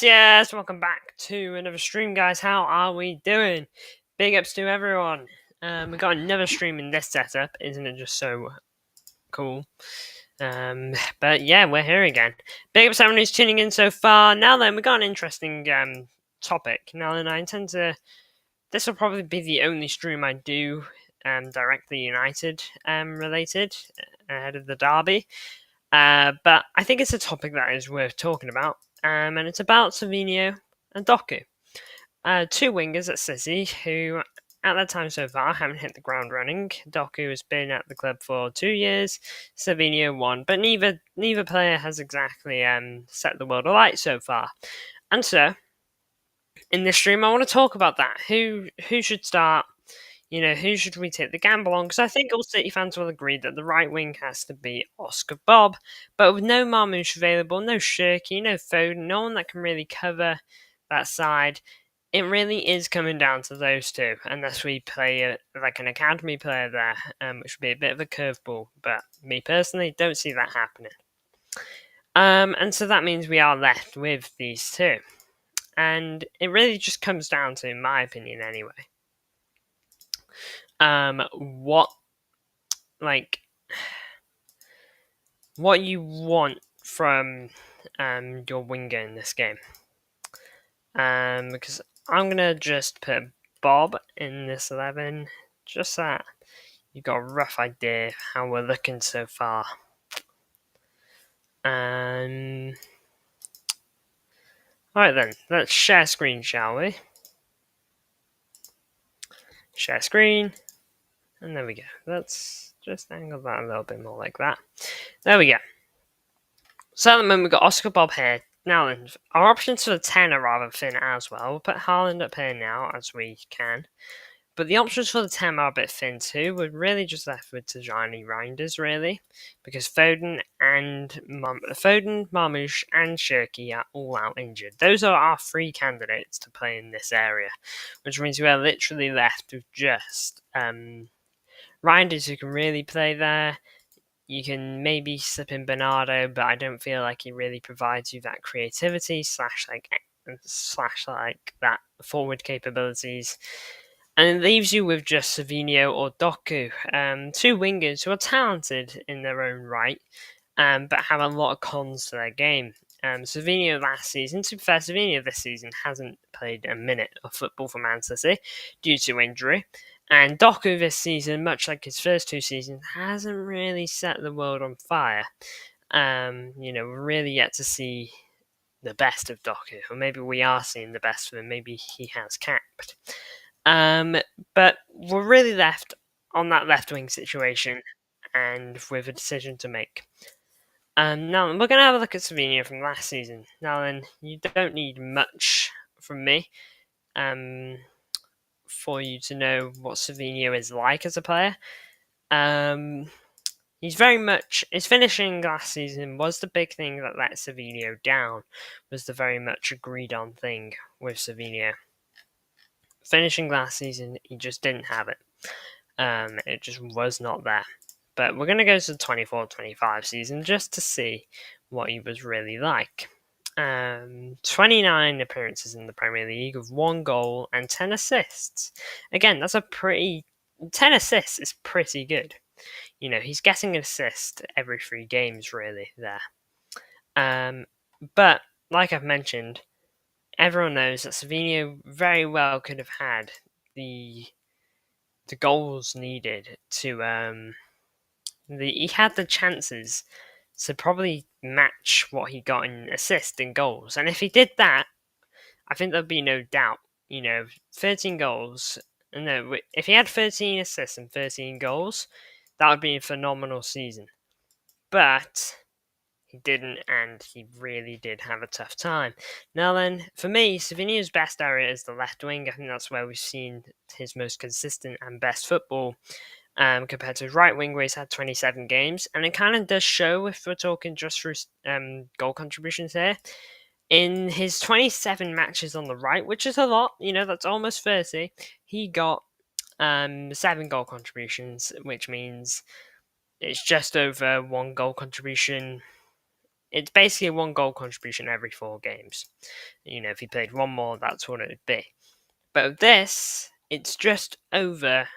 Yes, welcome back to another stream, guys. How are we doing? Big ups to everyone. We got another stream in this setup, isn't it? Just so cool. But yeah, we're here again. Big ups to everyone who's tuning in so far. Now then, we got an interesting topic. Now then, I intend to. This will probably be the only stream I do directly United related ahead of the derby. But I think it's a topic that is worth talking about. And it's about Savinho and Doku. Two wingers at City who, at that time so far, haven't hit the ground running. Doku has been at the club for 2 years, Savinho 1, but neither player has exactly set the world alight so far. And so, in this stream, I want to talk about that. Who should start? Who should we take the gamble on? Because I think all City fans will agree that the right wing has to be Oscar Bob. But with no Marmoush available, no Shirky, no Foden, no one that can really cover that side, it really is coming down to those two, unless we play like an academy player there, which would be a bit of a curveball. But me personally, don't see that happening. And so that means we are left with these two, and it really just comes down to, in my opinion, anyway, what like what you want from your winger in this game. Because I'm gonna just put Bob in this 11, just so that you've got a rough idea of how we're looking so far. Alright then, let's share screen, shall we? Share screen, and there we go. Let's just angle that a little bit more like that. There we go. So at the moment we've got Oscar Bob here. Now then, our options for the 10 are rather thin as well. We'll put Haaland up here now as we can. But the options for the 10 are a bit thin too. We're really just left with Tajani Reinders, really. Because Foden, Marmoush, and Shirky are all out injured. Those are our three candidates to play in this area. Which means we are literally left with just Reinders who can really play there. You can maybe slip in Bernardo, but I don't feel like he really provides you that creativity slash that forward capabilities. And it leaves you with just Savinho or Doku, two wingers who are talented in their own right, but have a lot of cons to their game. Savinho last season, to be fair, Savinho this season hasn't played a minute of football for Man City due to injury. And Doku this season, much like his first two seasons, hasn't really set the world on fire. We're really yet to see the best of Doku, or maybe we are seeing the best of him. Maybe he has capped. But we're really left on that left wing situation and with a decision to make. Now we're going to have a look at Savinho from last season. Now then, you don't need much from me for you to know what Savinho is like as a player. He's very much his finishing last season was the big thing that let Savinho down. Was the very much agreed on thing with Savinho. Finishing last season, he just didn't have it. It just was not there. But we're going to go to the 24-25 season just to see what he was really like. 29 appearances in the Premier League with 1 goal and 10 assists. Again, 10 assists is pretty good. He's getting an assist every 3 games, really, there. But, like I've mentioned, everyone knows that Savinho very well could have had the goals needed to he had the chances to probably match what he got in assists and goals. And if he did that, I think there'd be no doubt. 13 goals. No, if he had 13 assists and 13 goals, that would be a phenomenal season. But he didn't, and he really did have a tough time. Now then, for me, Savinho's best area is the left wing. I think that's where we've seen his most consistent and best football. Compared to his right wing, where he's had 27 games. And it kind of does show if we're talking just through goal contributions here. In his 27 matches on the right, which is a lot, that's almost 30, he got 7 goal contributions, which means it's just over 1 goal contribution. It's basically 1 goal contribution every 4 games. If he played 1 more, that's what it would be. But this, it's just over...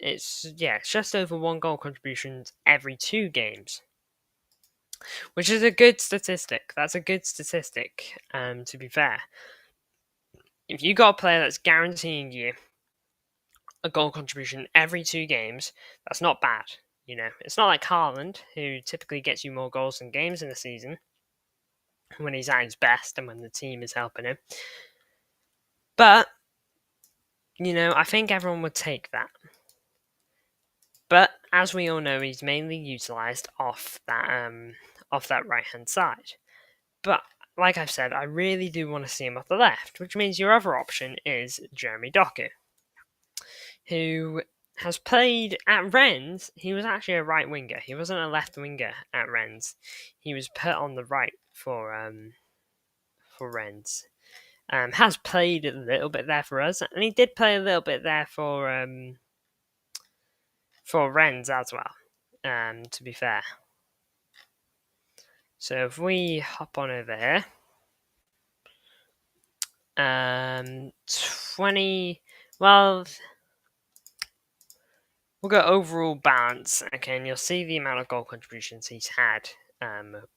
It's just over 1 goal contributions every 2 games, which is a good statistic. That's a good statistic. To be fair, if you got a player that's guaranteeing you a goal contribution every 2 games, that's not bad. It's not like Haaland, who typically gets you more goals than games in a season when he's at his best and when the team is helping him. But I think everyone would take that. But as we all know, he's mainly utilised off that right hand side. But like I've said, I really do want to see him off the left, which means your other option is Jeremy Doku, who has played at Rennes. He was actually a right winger. He wasn't a left winger at Rennes. He was put on the right for Rennes. has played a little bit there for us, and he did play a little bit there for Rennes as well. To be fair, so if we hop on over here, 20. Well, we'll go overall balance. Okay, and you'll see the amount of goal contributions he's had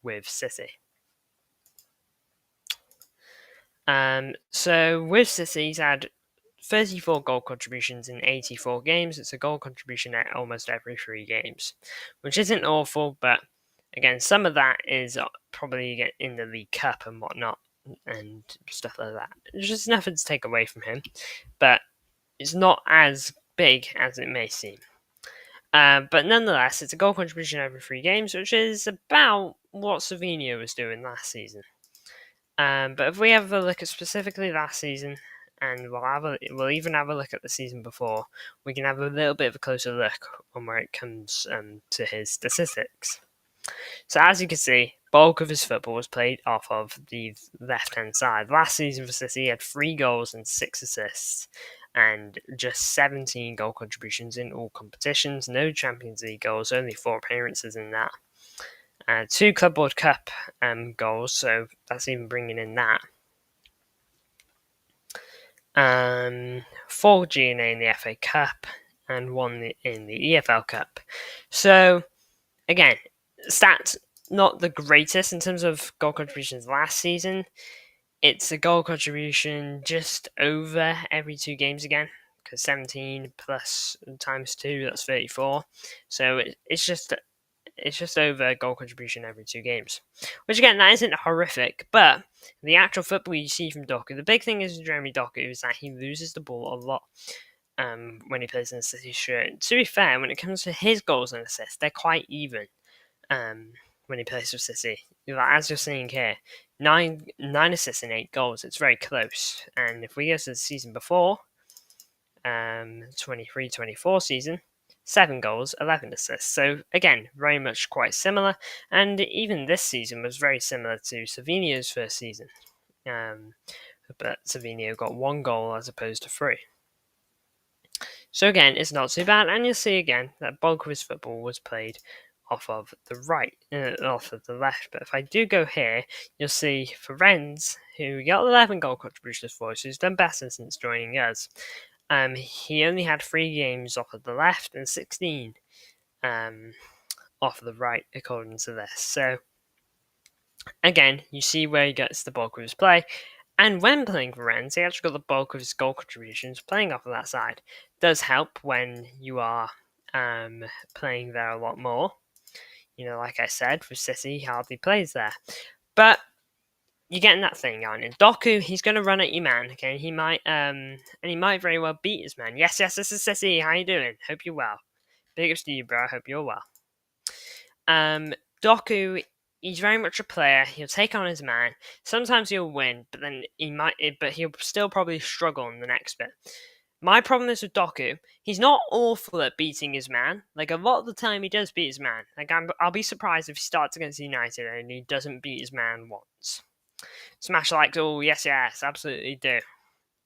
with City. So with City, he's had 34 goal contributions in 84 games. It's a goal contribution at almost every 3 games, which isn't awful, but again, some of that is probably in the League Cup and whatnot, and stuff like that. There's just nothing to take away from him, but it's not as big as it may seem. But nonetheless, it's a goal contribution every 3 games, which is about what Savinho was doing last season. But if we have a look at specifically last season, and we'll even have a look at the season before, we can have a little bit of a closer look on where it comes to his statistics. So as you can see, bulk of his football was played off of the left-hand side. Last season for City, he had 3 goals and 6 assists, and just 17 goal contributions in all competitions. No Champions League goals, only 4 appearances in that. 2 Club World Cup goals, so that's even bringing in that. 4 GNA in the FA Cup and 1 in the EFL Cup. So, again, stats not the greatest in terms of goal contributions last season. It's a goal contribution just over every 2 games again, because 17 plus times 2, that's 34. So it's just over a goal contribution every 2 games. Which, again, that isn't horrific, but the actual football you see from Doku, the big thing is with Jeremy Doku is that he loses the ball a lot when he plays in the City shirt. To be fair, when it comes to his goals and assists, they're quite even when he plays for City. As you're seeing here, 9 assists and 8 goals. It's very close. And if we go to the season before, 23-24 season, 7 goals, 11 assists. So again, very much quite similar. And even this season was very similar to Savinho's first season. But Savinho got 1 goal as opposed to 3. So again, it's not too bad. And you'll see again that bulk of his football was played off of the right, off of the left. But if I do go here, you'll see for Rennes, who got 11 goal contributions for, so he's done better since joining us. He only had 3 games off of the left and 16 off of the right, according to this. So, again, you see where he gets the bulk of his play. And when playing for Rennes, he actually got the bulk of his goal contributions playing off of that side. Does help when you are playing there a lot more. You know, like I said, for City, he hardly plays there. But you're getting that thing on. And Doku, he's going to run at your man, okay? He might very well beat his man. Yes, this is City. How you doing? Hope you're well. Big ups to you, bro. I hope you're well. Doku, he's very much a player. He'll take on his man. Sometimes he'll win, but then he'll still probably struggle in the next bit. My problem is with Doku, he's not awful at beating his man. Like, a lot of the time he does beat his man. Like, I'll be surprised if he starts against United and he doesn't beat his man once. Smash likes, oh, yes, absolutely do.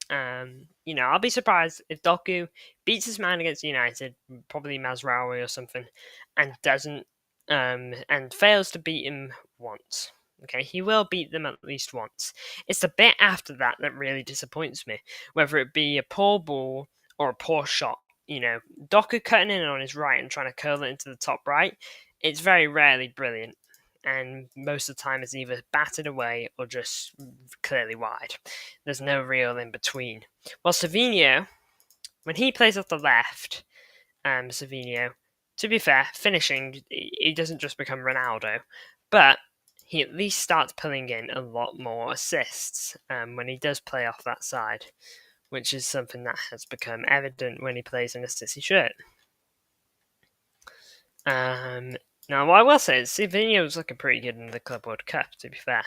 I'll be surprised if Doku beats his man against United, probably Mazraoui or something, and doesn't, and fails to beat him once. Okay, he will beat them at least once. It's the bit after that that really disappoints me, whether it be a poor ball or a poor shot. You know, Doku cutting in on his right and trying to curl it into the top right, it's very rarely brilliant. And most of the time it's either battered away or just clearly wide. There's no real in between. Well, Savinho, when he plays off the left, Savinho, to be fair, finishing, he doesn't just become Ronaldo, but he at least starts pulling in a lot more assists when he does play off that side, which is something that has become evident when he plays in a City shirt. Now, what I will say is Savinho was looking pretty good in the Club World Cup, to be fair.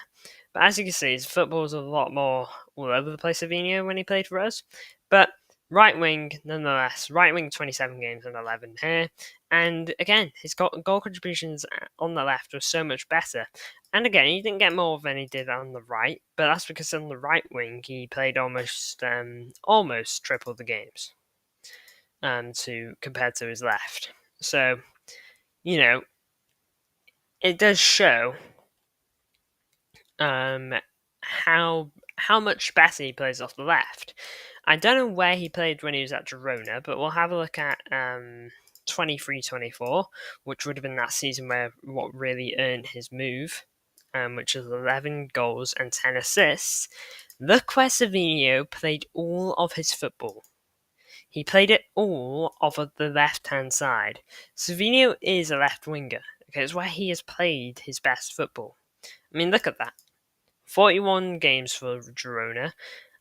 But as you can see, his football was a lot more all over the place, Savinho, when he played for us. But right wing, nonetheless, right wing 27 games and 11 here. And again, his goal contributions on the left were so much better. And again, he didn't get more than he did on the right, but that's because on the right wing he played almost triple the games to compared to his left. So you know it does show um, how much better he plays off the left. I don't know where he played when he was at Girona, but we'll have a look at 23-24, which would have been that season where what really earned his move, which is 11 goals and 10 assists. Look where Savinho played all of his football. He played it all off of the left-hand side. Savinho is a left winger. Okay, it's where he has played his best football. I mean, look at that. 41 games for Girona,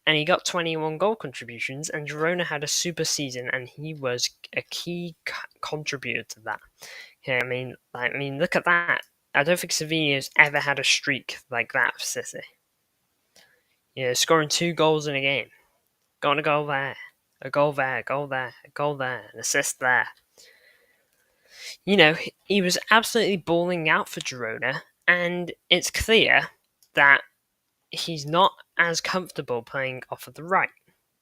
and he got 21 goal contributions, and Girona had a super season, and he was a key contributor to that. Okay, I mean, look at that. I don't think Savinho's ever had a streak like that for City. Scoring 2 goals in a game. Got a goal there, a goal there, a goal there, a goal there, an assist there. He was absolutely balling out for Girona, and it's clear that he's not as comfortable playing off of the right.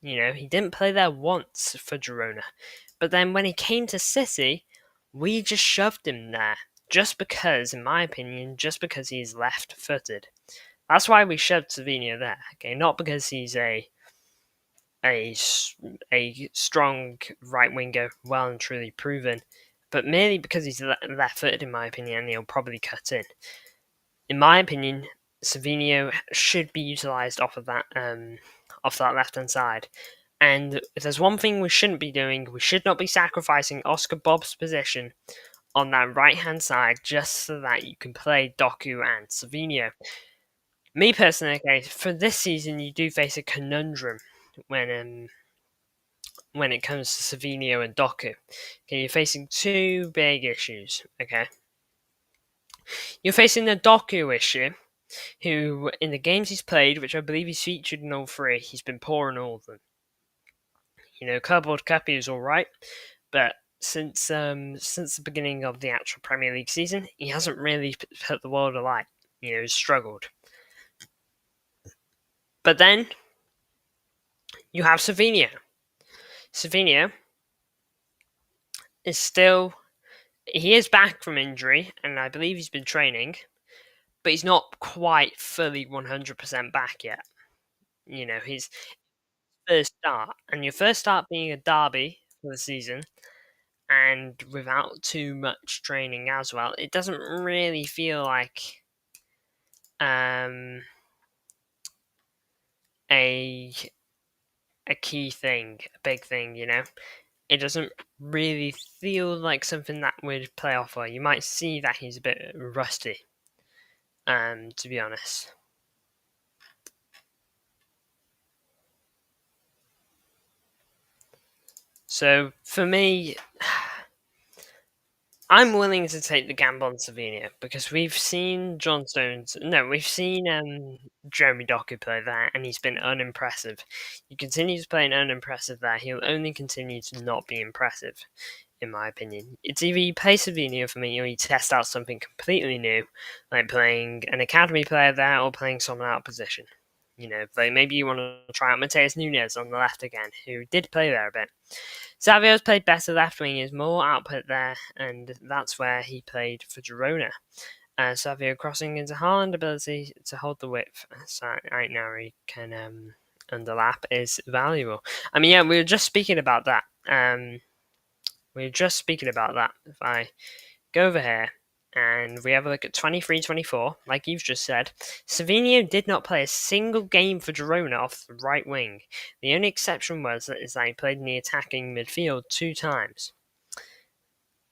He didn't play there once for Girona. But then when he came to City, we just shoved him there. Just because, in my opinion, he's left-footed. That's why we shoved Savinho there. Okay, not because he's a strong right winger, well and truly proven, but merely because he's left-footed, in my opinion, and he'll probably cut in. In my opinion, Savinho should be utilised off that left-hand side. And if there's one thing we shouldn't be doing, we should not be sacrificing Oscar Bob's position on that right-hand side just so that you can play Doku and Savinho. Me personally, okay, for this season, you do face a conundrum when it comes to Savinho and Doku. Okay, you're facing two big issues, okay? You're facing the Doku issue, who, in the games he's played, which I believe he's featured in all three, he's been poor in all of them. Cardboard Cup he was alright, but since the beginning of the actual Premier League season, he hasn't really put the world alight. He's struggled. But then, you have Savinho. Savinho he is back from injury, and I believe he's been training, but he's not quite fully 100% back yet. His first start, and your first start being a derby for the season, and without too much training as well, it doesn't really feel like a key thing, a big thing, It doesn't really feel like something that would play off well. You might see that he's a bit rusty, to be honest. So, for me, I'm willing to take the gamble on Savinho because we've seen we've seen Jeremy Doku play there, and he's been unimpressive. He continues playing unimpressive there. He'll only continue to not be impressive, in my opinion. It's either you play Savinho for me, or you test out something completely new, like playing an academy player there, or playing someone out of position. Like maybe you want to try out Mateus Nunes on the left again, who did play there a bit. Savio's played better left wing, is more output there, and that's where he played for Girona. Savio crossing into Haaland, ability to hold the width, so right now he can underlap, is valuable. I mean, yeah, we were just speaking about that. If I go over here, and we have a look at 23-24, like you've just said, Savinho did not play a single game for Girona off the right wing. The only exception is that he played in the attacking midfield 2 times.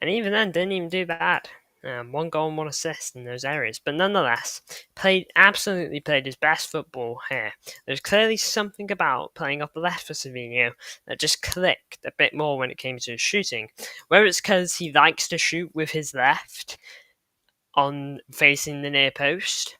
And even then, didn't even do bad. 1 goal and 1 assist in those areas. But nonetheless, absolutely played his best football here. There's clearly something about playing off the left for Savinho that just clicked a bit more when it came to his shooting. Whether it's because he likes to shoot with his left on facing the near post,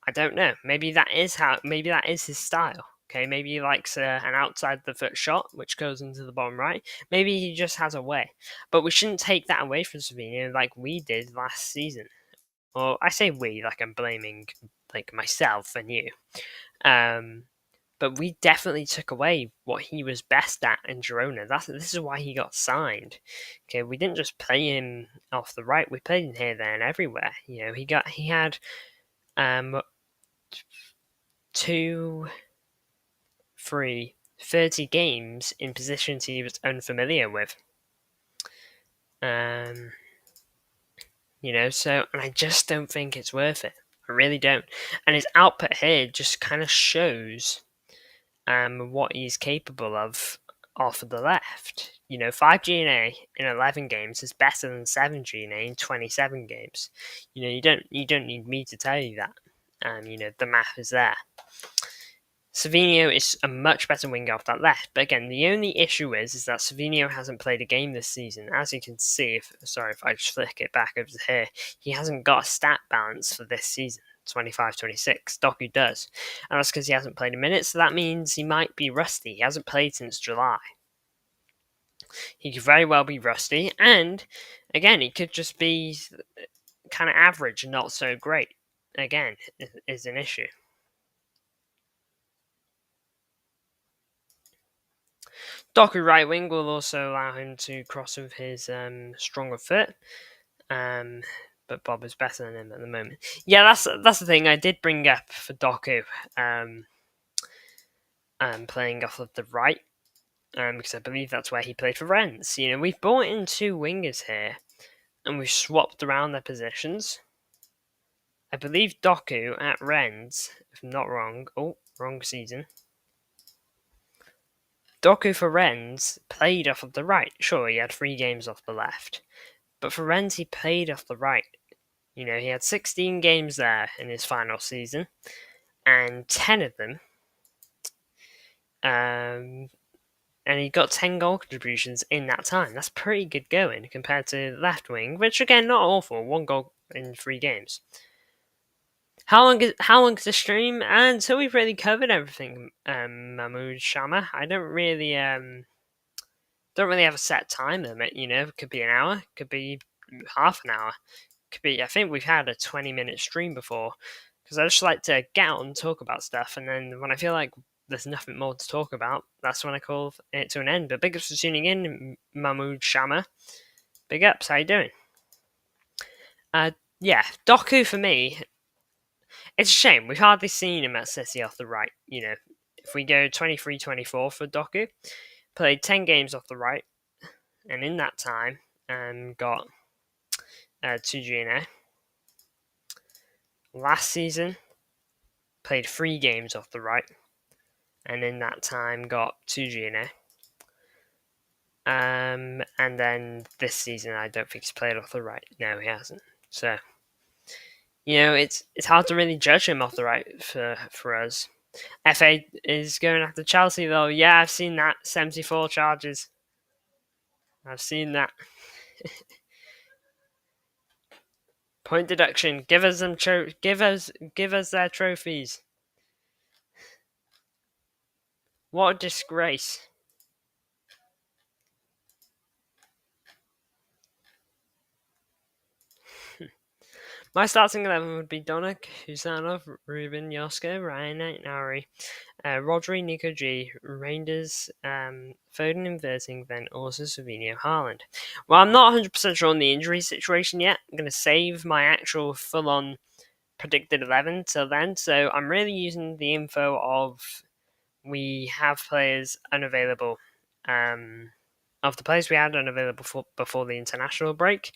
I don't know. Maybe that is his style. Okay, maybe he likes an outside the foot shot, which goes into the bottom right. Maybe he just has a way. But we shouldn't take that away from Savinho like we did last season. Or I say we, like I'm blaming like myself and you. Um, but we definitely took away what he was best at in Girona. This is why he got signed. Okay, we didn't just play him off the right. We played him here, there, and everywhere. You know, he had um 2, 3, 30 games in positions he was unfamiliar with. You know, so and I just don't think it's worth it. I really don't. And his output here just kind of shows what he's capable of off of the left. You know, 5 GNA in 11 games is better than 7 GNA in 27 games. You know, you don't need me to tell you that. You know, the math is there. Savinho is a much better winger off that left, but again, the only issue is that Savinho hasn't played a game this season. As you can see, if I just flick it back over to here, he hasn't got a stat balance for this season. 25-26. Doku does. And that's because he hasn't played a minute, so that means he might be rusty. He hasn't played since July. He could very well be rusty, and again, he could just be kind of average and not so great. Again, is an issue. Doku right wing will also allow him to cross with his stronger foot. But Bob is better than him at the moment. Yeah, that's the thing I did bring up for Doku. Playing off of the right. Because I believe that's where he played for Rennes. You know, we've brought in 2 wingers here, and we've swapped around their positions. I believe Doku at Rennes, if I'm not wrong. Oh, wrong season. Doku for Rennes played off of the right. Sure, he had 3 games off the left. But for Rennes, he played off the right. You know, he had 16 games there in his final season, and 10 of them, and he got 10 goal contributions in that time. That's pretty good going compared to left wing, which again, not awful. 1 goal in 3 games. How long is the stream? And so we've really covered everything, Mahmoud Shama. I don't really have a set time limit. You know, it could be an hour, could be half an hour. I think we've had a 20-minute stream before, because I just like to get out and talk about stuff, and then when I feel like there's nothing more to talk about, that's when I call it to an end. But big ups for tuning in, Mahmoud Shama. Big ups, how you doing? Yeah, Doku for me, it's a shame. We've hardly seen him at City off the right. You know, if we go 23-24 for Doku, played 10 games off the right, and in that time, got 2 GNA. Last season, played 3 games off the right, and in that time got 2 GNA. And then this season, I don't think he's played off the right. No, he hasn't. So, you know, it's hard to really judge him off the right for us. FA is going after Chelsea, though. Yeah, I've seen that. 74 charges. I've seen that. Point deduction. Give us them. Give us their trophies. What a disgrace. My starting 11 would be Donak, Husanov, Ruben, Yoska, Ryan, Nari, Rodri, Nico G, Reinders, Foden inverting, then also Savinho, Haaland. Well, I'm not 100% sure on the injury situation yet. I'm going to save my actual full-on predicted 11 till then, so I'm really using the info of we have players unavailable, of the players we had unavailable before the international break.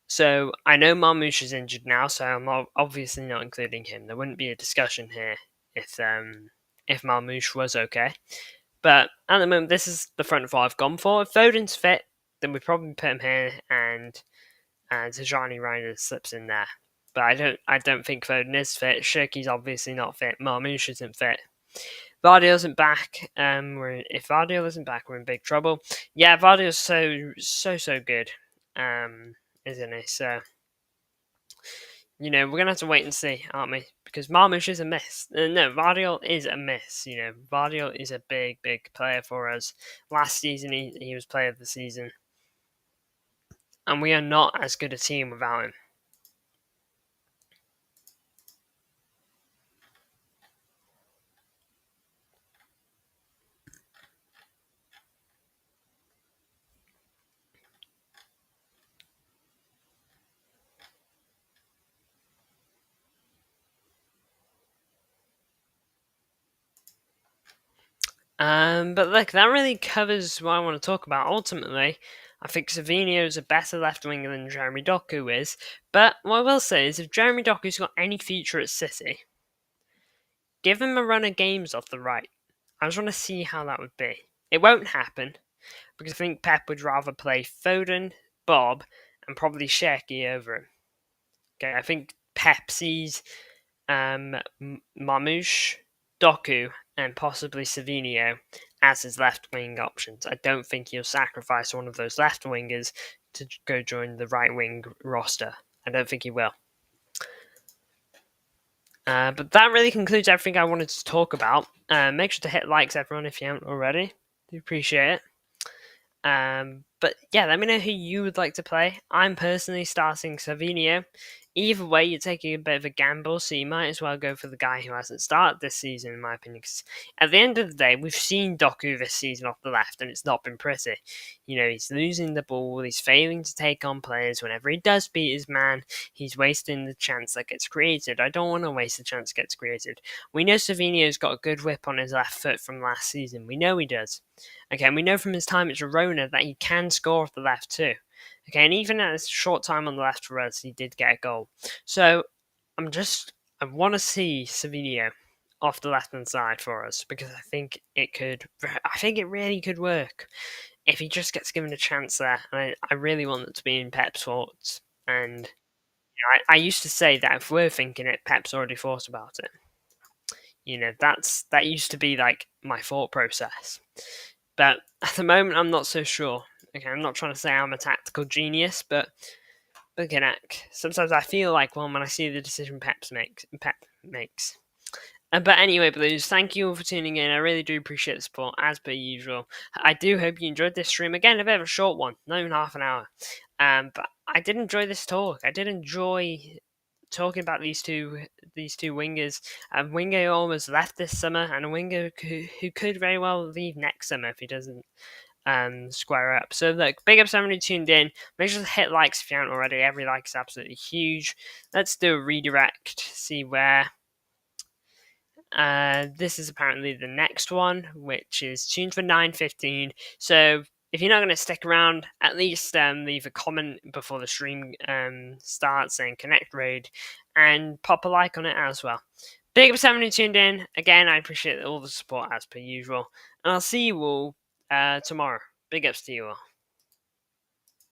So I know Marmoush is injured now, so I'm obviously not including him. There wouldn't be a discussion here if Marmoush was okay. But at the moment, this is the front four I've gone for. If Foden's fit, then we probably put him here, and Tajani Reiner slips in there. But I don't think Foden is fit. Shirky's obviously not fit. Marmoush isn't fit. Vardy isn't back. If Vardy isn't back, we're in big trouble. Yeah, Vardy is so good. Isn't he? So, you know, we're going to have to wait and see, aren't we? because Marmoush is a miss. No, Vardiol is a miss. Vardiol is a big, big player for us. Last season, he was player of the season. And we are not as good a team without him. But look, that really covers what I want to talk about. Ultimately, I think Savinho is a better left winger than Jeremy Doku is. But what I will say is, if Jeremy Doku's got any future at City, give him a run of games off the right. I just want to see how that would be. It won't happen, because I think Pep would rather play Foden, Bob, and probably Sheki over him. Okay, I think Pep sees Marmoush, Doku, and possibly Savinho as his left wing options. I don't think he'll sacrifice one of those left wingers to go join the right wing roster. I don't think he will. But that really concludes everything I wanted to talk about. Make sure to hit likes, everyone, if you haven't already. Do appreciate it. But yeah, let me know who you would like to play. I'm personally starting Savinho. Either way, you're taking a bit of a gamble, so you might as well go for the guy who hasn't started this season, in my opinion. Because at the end of the day, we've seen Doku this season off the left, and it's not been pretty. He's losing the ball, he's failing to take on players. Whenever he does beat his man, he's wasting the chance that gets created. I don't want to waste the chance that gets created. We know Savinho's got a good whip on his left foot from last season. We know he does. Okay, and we know from his time at Girona that he can score off the left too. Okay, and even at his short time on the left for us, he did get a goal. So I want to see Savinho off the left hand side for us, because I think it really could work if he just gets given a chance there. And I really want it to be in Pep's thoughts. And I used to say that if we're thinking it, Pep's already thought about it. That used to be like my thought process. But at the moment, I'm not so sure. Okay, I'm not trying to say I'm a tactical genius, but sometimes I feel like one when I see the decision Pep makes. But anyway, Blues, thank you all for tuning in. I really do appreciate the support, as per usual. I do hope you enjoyed this stream. Again, a bit of a short one, not even half an hour. But I did enjoy this talk. I did enjoy talking about these two wingers. A winger who almost left this summer, and a winger who could very well leave next summer if he doesn't square up. So look, big ups everyone who tuned in. Make sure to hit likes if you haven't already. Every like is absolutely huge. Let's do a redirect, see where. This is apparently the next one, which is tuned for 9:15. So if you're not going to stick around, at least leave a comment before the stream starts saying connect raid, and pop a like on it as well. Big ups everyone who tuned in. Again, I appreciate all the support as per usual, and I'll see you all tomorrow. Big ups to you all.